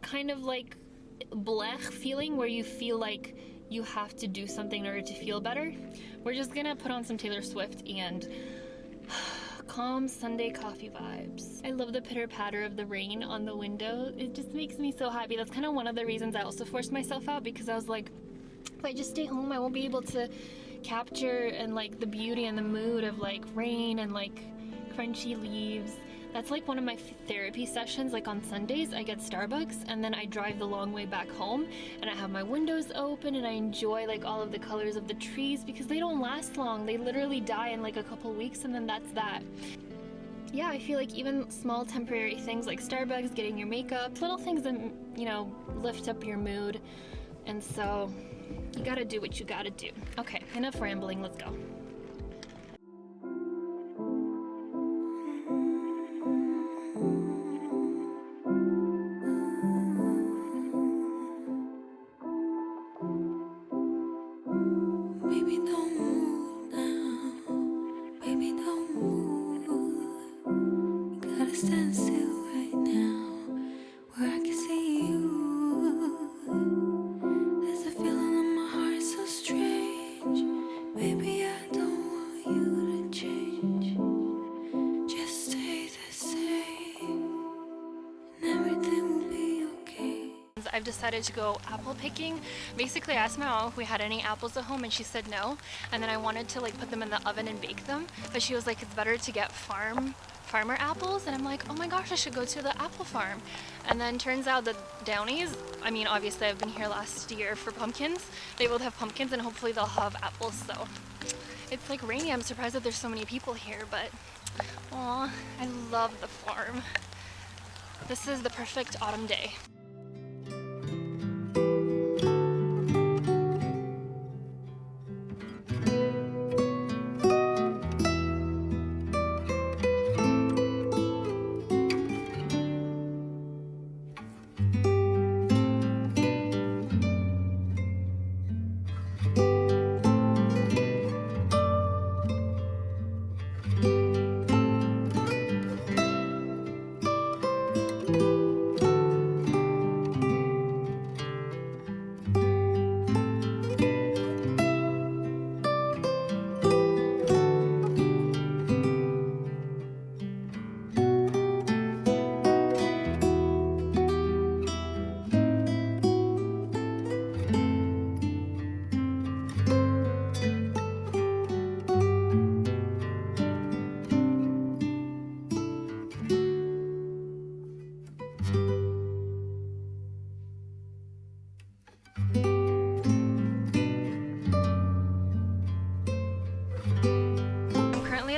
kind of like blech feeling where you feel like you have to do something in order to feel better. We're just gonna put on some Taylor Swift and calm Sunday coffee vibes. I love the pitter patter of the rain on the window. It just makes me so happy. That's kind of one of the reasons I also forced myself out, because I was like, if I just stay home, I won't be able to capture and like the beauty and the mood of like rain and like crunchy leaves. That's like one of my therapy sessions. Like on Sundays I get Starbucks and then I drive the long way back home and I have my windows open and I enjoy like all of the colors of the trees, because they don't last long. They literally die in like a couple weeks and then that's that. Yeah, I feel like even small temporary things like Starbucks, getting your makeup, little things that, you know, lift up your mood. And so you gotta do what you gotta do. Okay, enough rambling, let's go. I've decided to go apple picking. Basically, I asked my mom if we had any apples at home and she said no. And then I wanted to like put them in the oven and bake them, but she was like, it's better to get farmer apples. And I'm like, oh my gosh, I should go to the apple farm. And then turns out that Downey's, I mean, obviously I've been here last year for pumpkins. They both have pumpkins and hopefully they'll have apples. So it's like rainy. I'm surprised that there's so many people here, but aw, I love the farm. This is the perfect autumn day.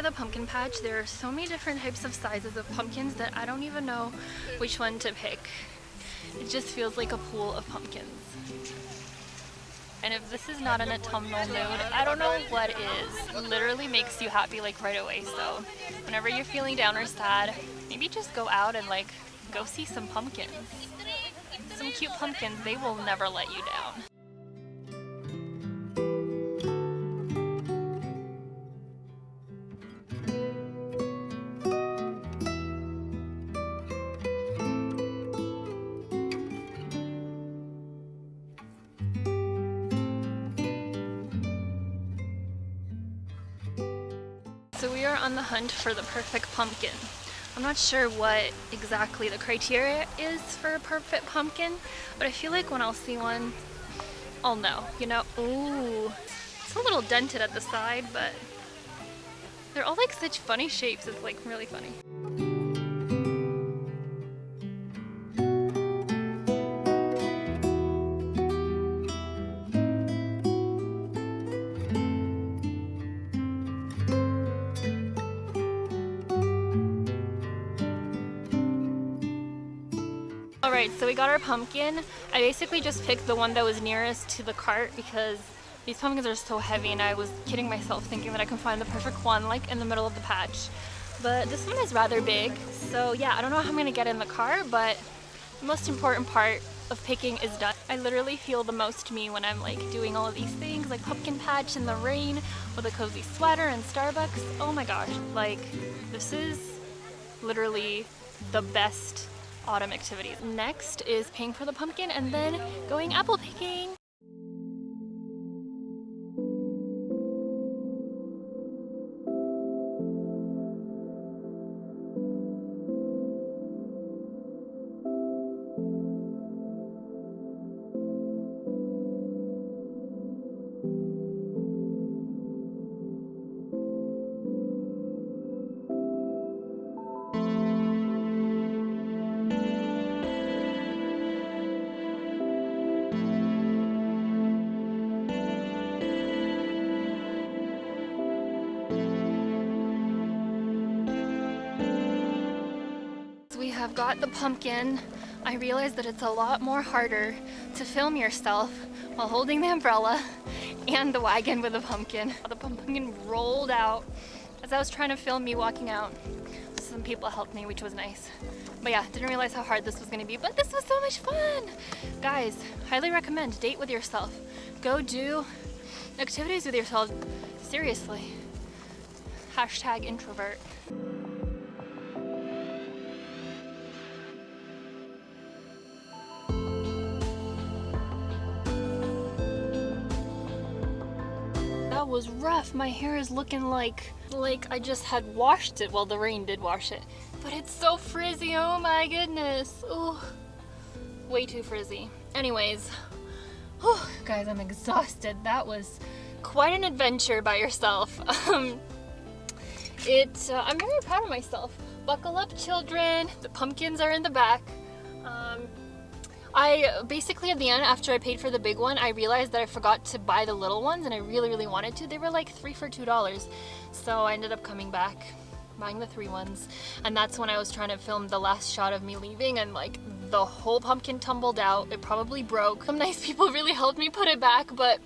The pumpkin patch. There are so many different types of sizes of pumpkins that I don't even know which one to pick. It just feels like a pool of pumpkins. And if this is not an autumnal mood, I don't know what is. It literally makes you happy like right away. So whenever you're feeling down or sad, maybe just go out and like go see some pumpkins. Some cute pumpkins, they will never let you down. So we are on the hunt for the perfect pumpkin. I'm not sure what exactly the criteria is for a perfect pumpkin, but I feel like when I'll see one, I'll know, you know? Ooh, it's a little dented at the side, but they're all like such funny shapes. It's like really funny. Alright, so we got our pumpkin. I basically just picked the one that was nearest to the cart because these pumpkins are so heavy and I was kidding myself thinking that I can find the perfect one like in the middle of the patch. But this one is rather big, so yeah, I don't know how I'm gonna get in the car, but the most important part of picking is done. I literally feel the most me when I'm like doing all of these things, like pumpkin patch in the rain with a cozy sweater and Starbucks. Oh my gosh, like this is literally the best autumn activities. Next is paying for the pumpkin and then going apple picking. We have got the pumpkin. I realized that it's a lot more harder to film yourself while holding the umbrella and the wagon with the pumpkin. The pumpkin rolled out as I was trying to film me walking out. Some people helped me, which was nice. But yeah, didn't realize how hard this was gonna be, but this was so much fun! Guys, highly recommend date with yourself. Go do activities with yourself. Seriously. Hashtag introvert. That was rough. My hair is looking like I just had washed it. Well, the rain did wash it, but it's so frizzy. Oh my goodness. Oh, way too frizzy. Anyways, whew, guys, I'm exhausted. That was quite an adventure by yourself. I'm very proud of myself. Buckle up, children. The pumpkins are in the back. I basically at the end, after I paid for the big one, I realized that I forgot to buy the little ones, and I really wanted to. They were like 3 for $2, so I ended up coming back, buying the 3 ones, and that's when I was trying to film the last shot of me leaving, and like the whole pumpkin tumbled out. It probably broke. Some nice people really helped me put it back, but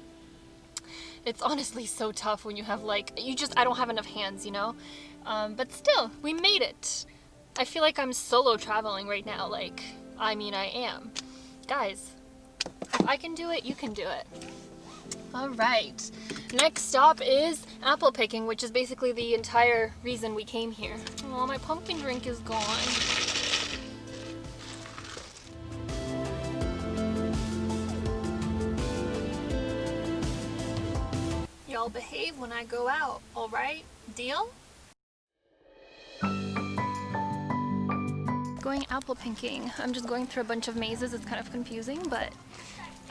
it's honestly so tough when you have like, I don't have enough hands, you know? But still, we made it. I feel like I'm solo traveling right now. Like, I mean, I am. Guys, if I can do it, you can do it. All right, next stop is apple picking, which is basically the entire reason we came here. Oh, my pumpkin drink is gone. Y'all behave when I go out, all right? Deal? Going apple picking. I'm just going through a bunch of mazes. It's kind of confusing, but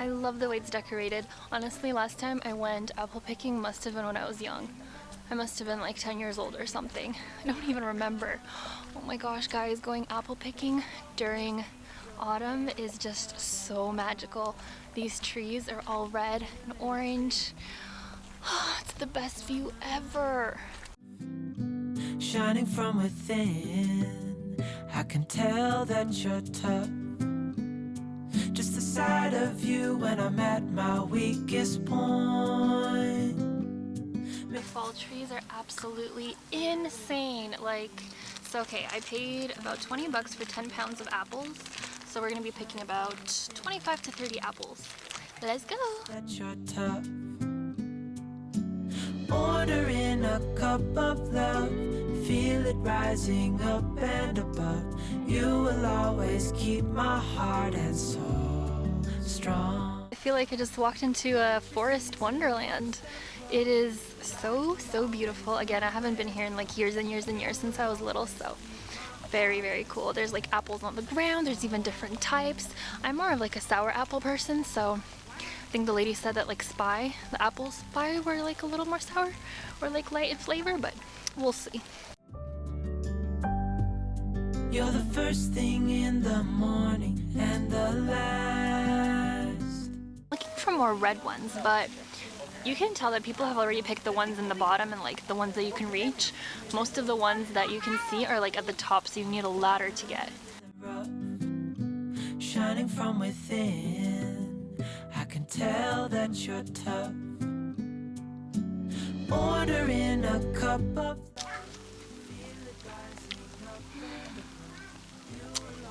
I love the way it's decorated. Honestly, last time I went apple picking must have been when I was young. I must have been like 10 years old or something. I don't even remember. Oh my gosh, guys, going apple picking during autumn is just so magical. These trees are all red and orange. It's the best view ever. Shining from within, I can tell that you're tough. Just the sight of you when I'm at my weakest point. The fall trees are absolutely insane. Like, so okay, I paid about 20 bucks for 10 pounds of apples. So we're gonna be picking about 25 to 30 apples. Let's go. That you're tough. Order in a cup of love. Feel it rising up and above. You will always keep my heart and soul strong. I feel like I just walked into a forest wonderland. It is so beautiful. Again, I haven't been here in like years and years and years since I was little, so very cool. There's like apples on the ground. There's even different types. I'm more of like a sour apple person, so I think the lady said that like the apple spy were like a little more sour or like light in flavor, but we'll see. You're the first thing in the morning and the last. Looking for more red ones, but you can tell that people have already picked the ones in the bottom and like the ones that you can reach. Most of the ones that you can see are like at the top, so you need a ladder to get. Shining from within, I can tell that you're tough. Order in a cup of.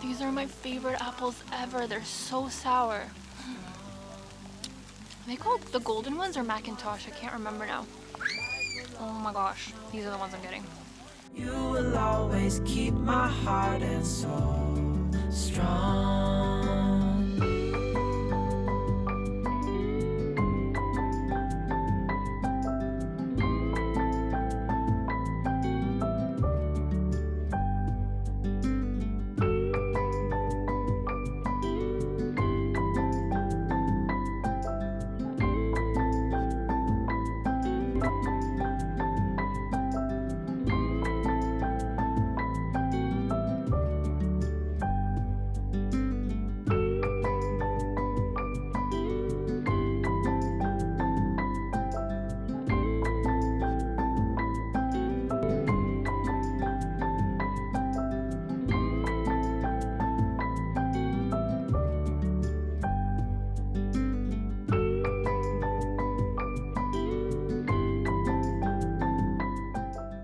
These are my favorite apples ever. They're so sour. Are they called the golden ones or Macintosh? I can't remember now. Oh my gosh, these are the ones I'm getting. You will always keep my heart and soul strong.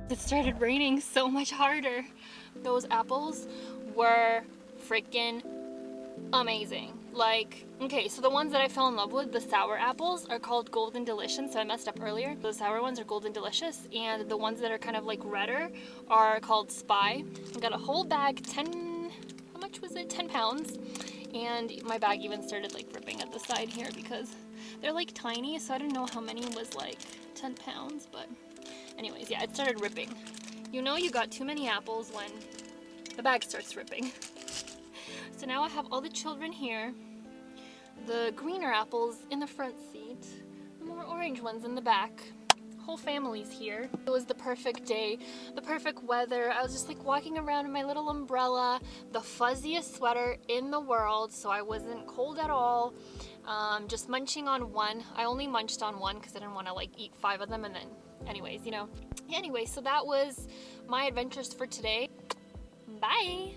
It started raining so much harder. Those apples were freaking amazing. Like, okay, so the ones that I fell in love with, the sour apples, are called Golden Delicious. So I messed up earlier. The sour ones are Golden Delicious, and the ones that are kind of like redder are called Spy. I got a whole bag, 10, how much was it? 10 pounds. And my bag even started like ripping at the side here because they're like tiny, so I don't know how many was like 10 pounds, but anyways, yeah, it started ripping. You know you got too many apples when the bag starts ripping. So now I have all the children here, the greener apples in the front seat, the more orange ones in the back. Whole family's here. It was the perfect day, the perfect weather. I was just like walking around in my little umbrella, the fuzziest sweater in the world, so I wasn't cold at all. Just munching on one. I only munched on one because I didn't want to like eat 5 of them, and then anyways, you know. Anyway, so that was my adventures for today. Bye!